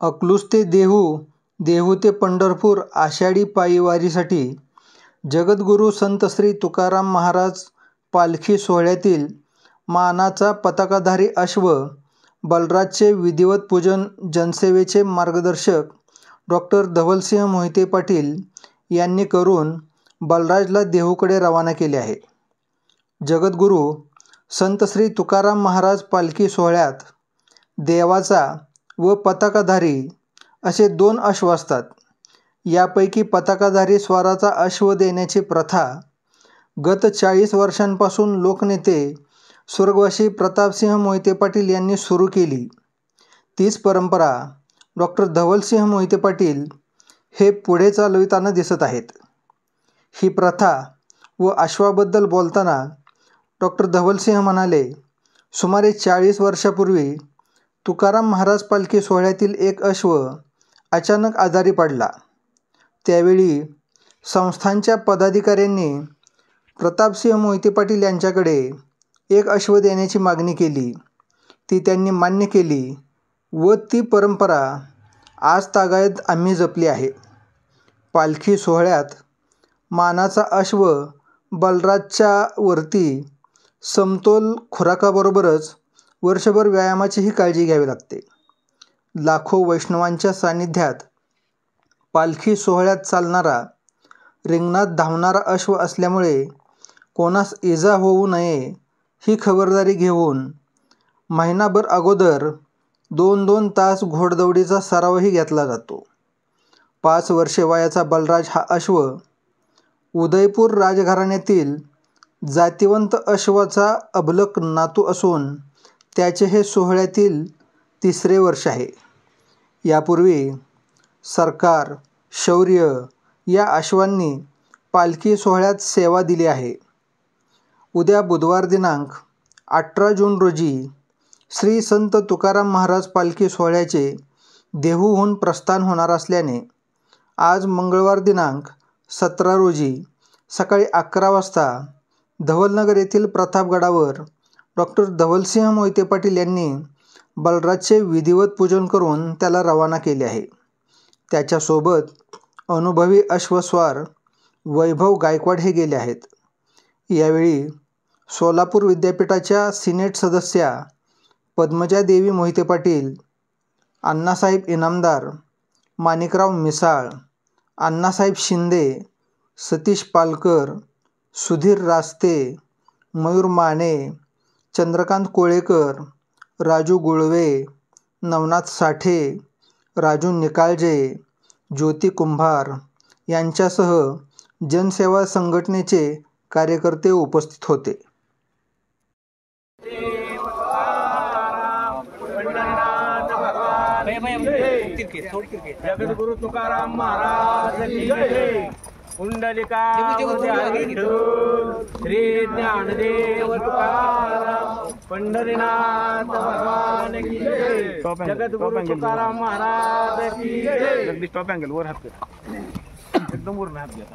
अकलूज ते देहू, देहू ते पंढरपूर आषाढी पायी वारीसाठी जगद्गुरू संत श्री तुकाराम महाराज पालखी सोहळ्यातील मानाचा पताकाधारी अश्व बलराजचे विधिवत पूजन जनसेवेचे मार्गदर्शक डॉक्टर धवलसिंह मोहिते पाटील यांनी करून बलराजला देहूकडे रवाना केले आहे. जगद्गुरू संत श्री तुकाराम महाराज पालखी सोहळ्यात देवाचा व पताकाधारी असे 2 अश्व असतात. यापैकी पताकाधारी स्वाराचा अश्व देण्याची प्रथा गत 40 वर्षांपासून लोकनेते स्वर्गवासी प्रतापसिंह मोहिते पाटील यांनी सुरू केली. तीच परंपरा डॉक्टर धवलसिंह मोहिते पाटील हे पुढे चालविताना दिसत आहेत. ही प्रथा व अश्वाबद्दल बोलताना डॉक्टर धवलसिंह म्हणाले, सुमारे 40 वर्षापूर्वी तुकाराम महाराज पालखी सोहळ्यातील एक अश्व अचानक आजारी पडला. त्यावेळी संस्थांच्या पदाधिकाऱ्यांनी प्रतापसिंह मोहिते पाटील यांच्याकडे एक अश्व देण्याची मागणी केली. ती त्यांनी मान्य केली व ती परंपरा आज तागायत आम्ही जपली आहे. पालखी सोहळ्यात मानाचा अश्व बलराजच्या वरती समतोल खुराकाबरोबरच वर्षभर व्यायामाचीही काळजी घ्यावी लागते. लाखो वैष्णवांच्या सान्निध्यात पालखी सोहळ्यात चालणारा, रिंगणात धावणारा अश्व असल्यामुळे कोणास इजा होऊ नये ही खबरदारी घेऊन महिनाभर अगोदर 2-2 तास घोडदौडीचा सरावही घेतला जातो. 5 वर्षे वयाचा बलराज हा अश्व उदयपूर राजघराण्यातील जातिवंत अश्वाचा अबलक नातू असून त्याचे हे सोहळ्यातील 3रे वर्ष आहे. यापूर्वी सरकार, शौर्य या अश्वांनी पालखी सोहळ्यात सेवा दिली आहे. उद्या बुधवार दिनांक 18 जून रोजी श्री संत तुकाराम महाराज पालखी सोहळ्याचे देहूहून प्रस्थान होणार असल्याने आज मंगळवार दिनांक 17 रोजी सकाळी 11 वाजता धवलनगर येथील प्रतापगडावर डॉक्टर धवलसिंह मोहिते पाटील यांनी बलराजचे विधिवत पूजन करून त्याला रवाना केले आहे. त्याच्यासोबत अनुभवी अश्वस्वार वैभव गायकवाड हे गेले आहेत. यावेळी सोलापूर विद्यापीठाच्या सिनेट सदस्या पद्मजा देवी मोहिते पाटील, अण्णासाहेब इनामदार, माणिकराव मिसाळ, अण्णासाहेब शिंदे, सतीश पालकर, सुधीर रास्ते, मयूर माने, चंद्रकांत कोळेकर, राजू गुळवे, नवनाथ साठे, राजू निकाळजे, ज्योती कुंभार यांच्यासह जनसेवा संघटनेचे कार्यकर्ते उपस्थित होते. जगद्गुरु तुकाराम महाराज की जय. पुंडलिकावती श्री ज्ञानदेव तुकाराम पंढरीनाथ भगवान की जय. जगद्गुरु तुकाराम महाराज की जय. जगदीश टॉप अँगल वर हात कर, एकदम वर हात घ्या.